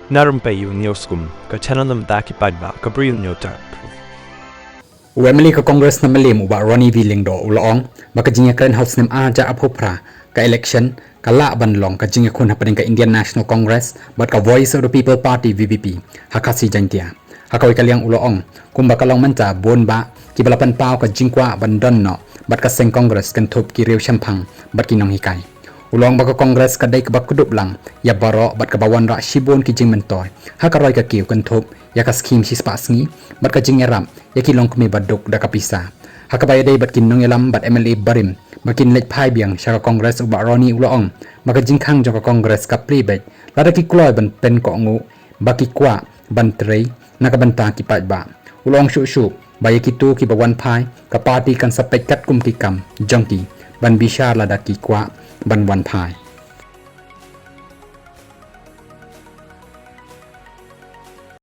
narum pe yu nioskum ka chananam daki padba ka bril nyotar Wemily ka Congress na malim uba Ronnie V. Lingdo uloong baka jingya kren house nem aja apopra ka election ka la banlong ka jingya kun hapading ka Indian National Congress bat ka Voice of the People Party VPP hakasi jantia hakawi kaliang uloong kumba kalong manta bonba ki balapan pau ka jingkwa bandon no bat ka seng Congress kan thop ki rew champang bat ki nong hikai uloong baka Congress ka dai ka bakudup lang ya baro bat ka bawan ra shibon ki jing mentoy hakaroi ka kiw kan thop ya ka scheme si spasngi bat ka jingya ram ya ki long kumi baduk da kapisa hakabaya day bat kin nong yalam bat MLA barim makin lej phai biang shaka Congress uba Ronnie uloong maka jingkhang joka Congress ka pribet lada ki kloy ban pen ko ngu baki kwa ban trei nakabanta ki patba uloong shu baya ki tu ki bawan phai ka party kan sapek kat kum ki kam jongki ban bishar lada ki kwa ban wan phai